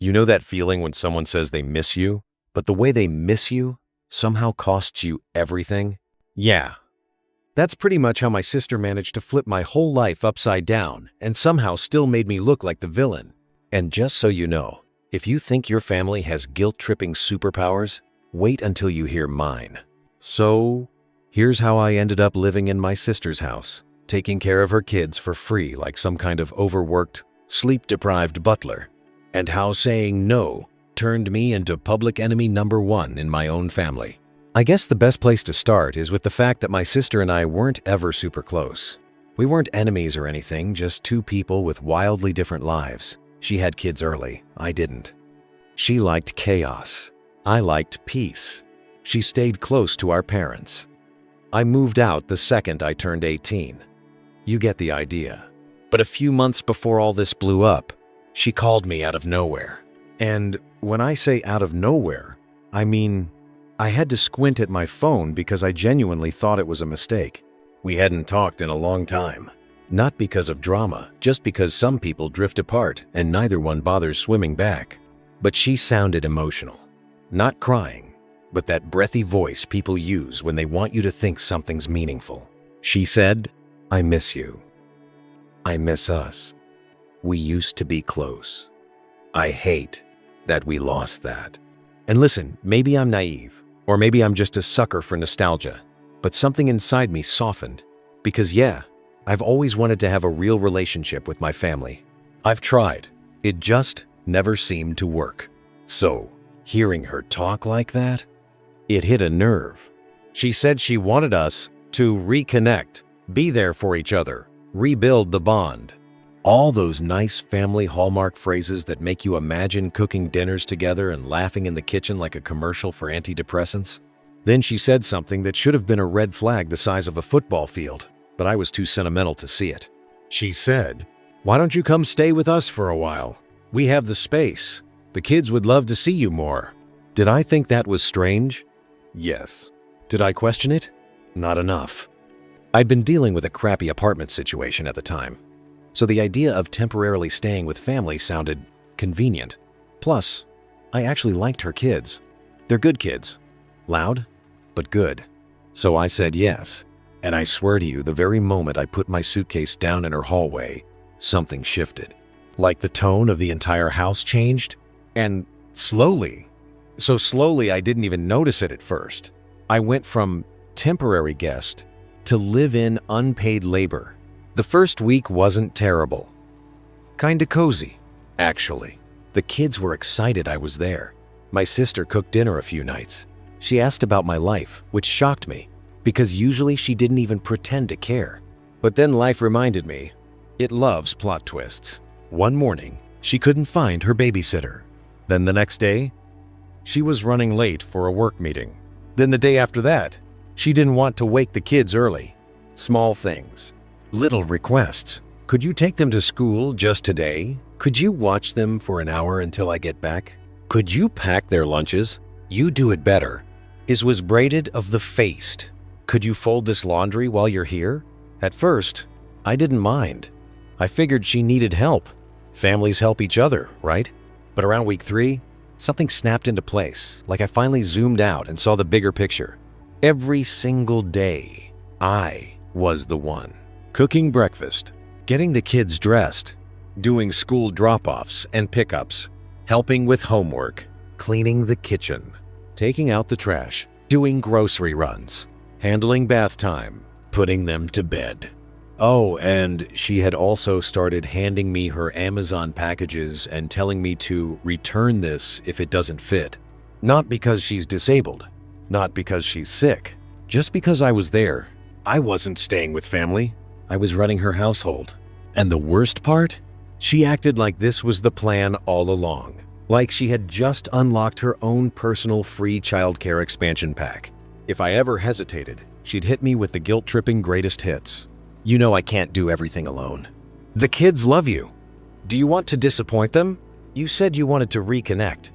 You know that feeling when someone says they miss you, but the way they miss you somehow costs you everything? Yeah. That's pretty much how my sister managed to flip my whole life upside down and somehow still made me look like the villain. And just so you know, if you think your family has guilt-tripping superpowers, wait until you hear mine. So, here's how I ended up living in my sister's house, taking care of her kids for free like some kind of overworked, sleep-deprived butler, and how saying no turned me into public enemy number one in my own family. I guess the best place to start is with the fact that my sister and I weren't ever super close. We weren't enemies or anything, just two people with wildly different lives. She had kids early, I didn't. She liked chaos. I liked peace. She stayed close to our parents. I moved out the second I turned 18. You get the idea. But a few months before all this blew up, she called me out of nowhere. And when I say out of nowhere, I mean I had to squint at my phone because I genuinely thought it was a mistake. We hadn't talked in a long time. Not because of drama, just because some people drift apart and neither one bothers swimming back. But she sounded emotional. Not crying, but that breathy voice people use when they want you to think something's meaningful. She said, "I miss you. I miss us. We used to be close. I hate that we lost that." And listen, maybe I'm naive, or maybe I'm just a sucker for nostalgia, but something inside me softened. Because yeah, I've always wanted to have a real relationship with my family. I've tried. It just never seemed to work. So, hearing her talk like that, it hit a nerve. She said she wanted us to reconnect, be there for each other, rebuild the bond. All those nice family hallmark phrases that make you imagine cooking dinners together and laughing in the kitchen like a commercial for antidepressants. Then she said something that should have been a red flag the size of a football field, but I was too sentimental to see it. She said, "Why don't you come stay with us for a while? We have the space. The kids would love to see you more." Did I think that was strange? Yes. Did I question it? Not enough. I'd been dealing with a crappy apartment situation at the time, so the idea of temporarily staying with family sounded convenient. Plus, I actually liked her kids. They're good kids. Loud, but good. So I said yes. And I swear to you, the very moment I put my suitcase down in her hallway, something shifted. Like the tone of the entire house changed. And slowly. So slowly I didn't even notice it at first. I went from temporary guest to live-in unpaid labor. The first week wasn't terrible. Kinda cozy, actually. The kids were excited I was there. My sister cooked dinner a few nights. She asked about my life, which shocked me, because usually she didn't even pretend to care. But then life reminded me, it loves plot twists. One morning, she couldn't find her babysitter. Then the next day, she was running late for a work meeting. Then the day after that, she didn't want to wake the kids early. Small things. Little requests. Could you take them to school just today? Could you watch them for an hour until I get back? Could you pack their lunches? You do it better. Is was braided of the faced. Could you fold this laundry while you're here? At first, I didn't mind. I figured she needed help. Families help each other, right? But around week 3, something snapped into place, like I finally zoomed out and saw the bigger picture. Every single day, I was the one. Cooking breakfast, getting the kids dressed, doing school drop-offs and pickups, helping with homework, cleaning the kitchen, taking out the trash, doing grocery runs, handling bath time, putting them to bed. Oh, and she had also started handing me her Amazon packages and telling me to return this if it doesn't fit. Not because she's disabled, not because she's sick, just because I was there. I wasn't staying with family. I was running her household. And the worst part? She acted like this was the plan all along. Like she had just unlocked her own personal free childcare expansion pack. If I ever hesitated, she'd hit me with the guilt-tripping greatest hits. You know I can't do everything alone. The kids love you. Do you want to disappoint them? You said you wanted to reconnect.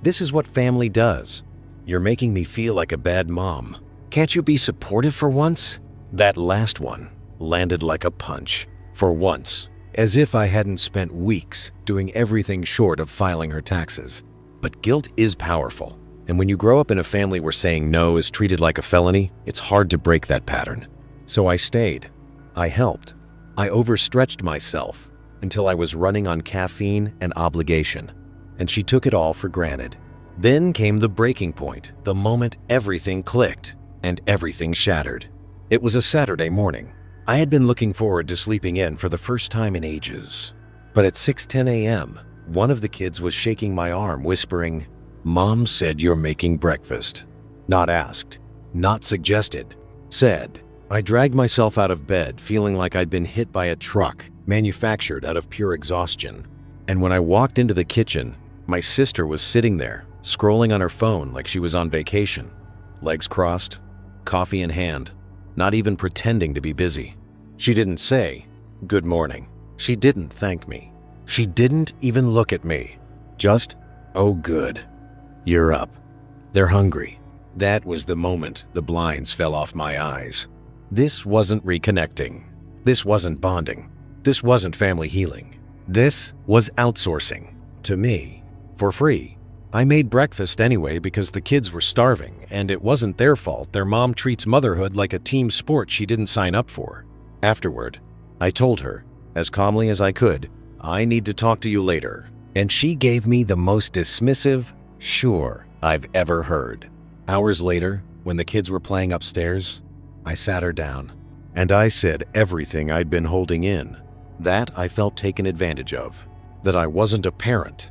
This is what family does. You're making me feel like a bad mom. Can't you be supportive for once? That last one landed like a punch. For once, as if I hadn't spent weeks doing everything short of filing her taxes. But guilt is powerful, and when you grow up in a family where saying no is treated like a felony, it's hard to break that pattern. So I stayed. I helped. I overstretched myself until I was running on caffeine and obligation, and she took it all for granted. Then came the breaking point, the moment everything clicked and everything shattered. It was a Saturday morning. I had been looking forward to sleeping in for the first time in ages. But at 6:10 a.m., one of the kids was shaking my arm, whispering, "Mom said you're making breakfast." Not asked, not suggested, said. I dragged myself out of bed, feeling like I'd been hit by a truck, manufactured out of pure exhaustion. And when I walked into the kitchen, my sister was sitting there, scrolling on her phone like she was on vacation. Legs crossed, coffee in hand, not even pretending to be busy. She didn't say, "Good morning." She didn't thank me. She didn't even look at me. Just, "Oh good, you're up." They're hungry. That was the moment the blinds fell off my eyes. This wasn't reconnecting. This wasn't bonding. This wasn't family healing. This was outsourcing. To me. For free. I made breakfast anyway because the kids were starving, and it wasn't their fault their mom treats motherhood like a team sport she didn't sign up for. Afterward, I told her, as calmly as I could, "I need to talk to you later." And she gave me the most dismissive "sure" I've ever heard. Hours later, when the kids were playing upstairs, I sat her down, and I said everything I'd been holding in. That I felt taken advantage of. That I wasn't a parent,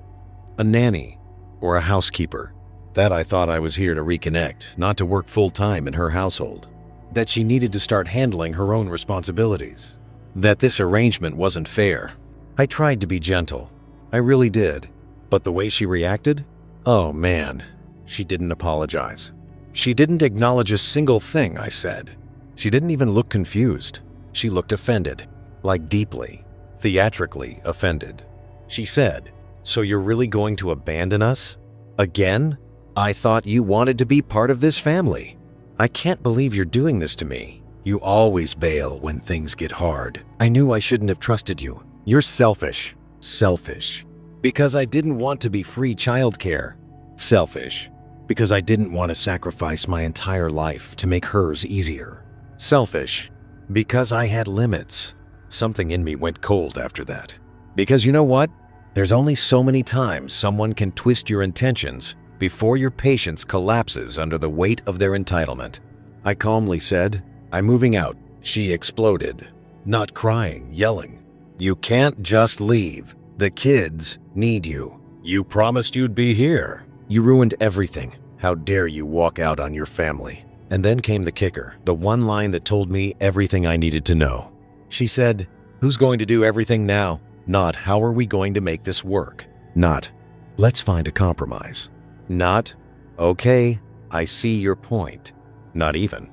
a nanny, or a housekeeper. That I thought I was here to reconnect, not to work full-time in her household. That she needed to start handling her own responsibilities. That this arrangement wasn't fair. I tried to be gentle. I really did. But the way she reacted? Oh man, she didn't apologize. She didn't acknowledge a single thing I said. She didn't even look confused. She looked offended, like deeply, theatrically offended. She said, "So you're really going to abandon us? Again? I thought you wanted to be part of this family. I can't believe you're doing this to me. You always bail when things get hard. I knew I shouldn't have trusted you. You're selfish." Selfish. Because I didn't want to be free childcare. Selfish. Because I didn't want to sacrifice my entire life to make hers easier. Selfish. Because I had limits. Something in me went cold after that. Because you know what? There's only so many times someone can twist your intentions before your patience collapses under the weight of their entitlement. I calmly said, "I'm moving out." She exploded. Not crying, yelling. "You can't just leave. The kids need you. You promised you'd be here. You ruined everything. How dare you walk out on your family?" And then came the kicker, the one line that told me everything I needed to know. She said, "Who's going to do everything now?" Not, "How are we going to make this work?" Not, "Let's find a compromise." Not, "Okay, I see your point." Not even,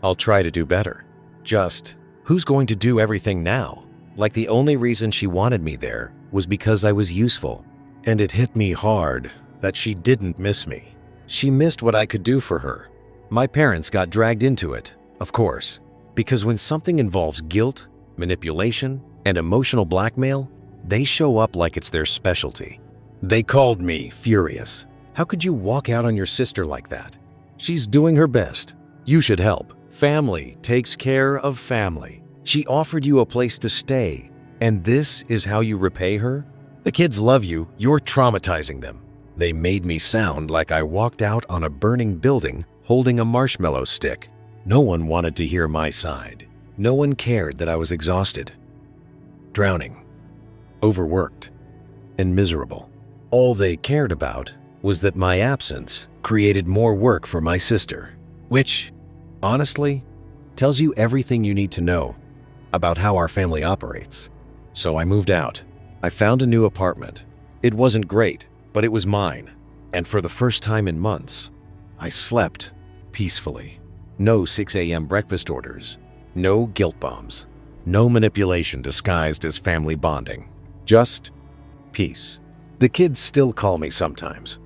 "I'll try to do better." Just, "Who's going to do everything now?" Like the only reason she wanted me there was because I was useful. And it hit me hard that she didn't miss me. She missed what I could do for her. My parents got dragged into it, of course, because when something involves guilt, manipulation, and emotional blackmail, they show up like it's their specialty. They called me furious. "How could you walk out on your sister like that? She's doing her best. You should help. Family takes care of family. She offered you a place to stay, and this is how you repay her? The kids love you, you're traumatizing them." They made me sound like I walked out on a burning building holding a marshmallow stick. No one wanted to hear my side. No one cared that I was exhausted, drowning, overworked, and miserable. All they cared about was that my absence created more work for my sister, which, honestly, tells you everything you need to know about how our family operates. So I moved out. I found a new apartment. It wasn't great, but it was mine. And for the first time in months, I slept peacefully. No 6 a.m. breakfast orders. No guilt bombs. No manipulation disguised as family bonding. Just peace. The kids still call me sometimes,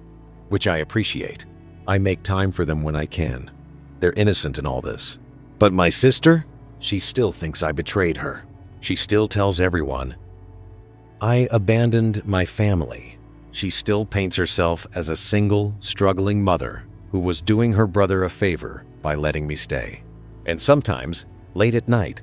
which I appreciate. I make time for them when I can. They're innocent in all this. But my sister? She still thinks I betrayed her. She still tells everyone, I abandoned my family. She still paints herself as a single, struggling mother who was doing her brother a favor by letting me stay. And sometimes, late at night,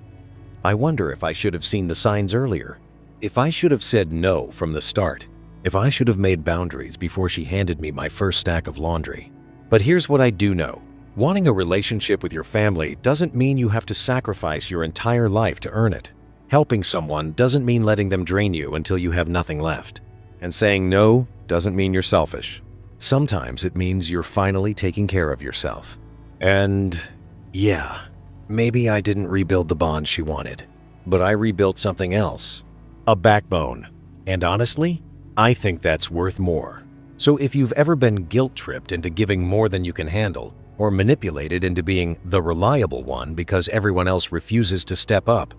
I wonder if I should have seen the signs earlier, if I should have said no from the start, if I should have made boundaries before she handed me my first stack of laundry. But here's what I do know. Wanting a relationship with your family doesn't mean you have to sacrifice your entire life to earn it. Helping someone doesn't mean letting them drain you until you have nothing left. And saying no doesn't mean you're selfish. Sometimes it means you're finally taking care of yourself. And yeah, maybe I didn't rebuild the bond she wanted, but I rebuilt something else. A backbone. And honestly, I think that's worth more. So if you've ever been guilt-tripped into giving more than you can handle, or manipulated into being the reliable one because everyone else refuses to step up,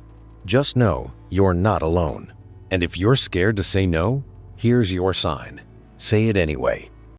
just know you're not alone. And if you're scared to say no, here's your sign. Say it anyway.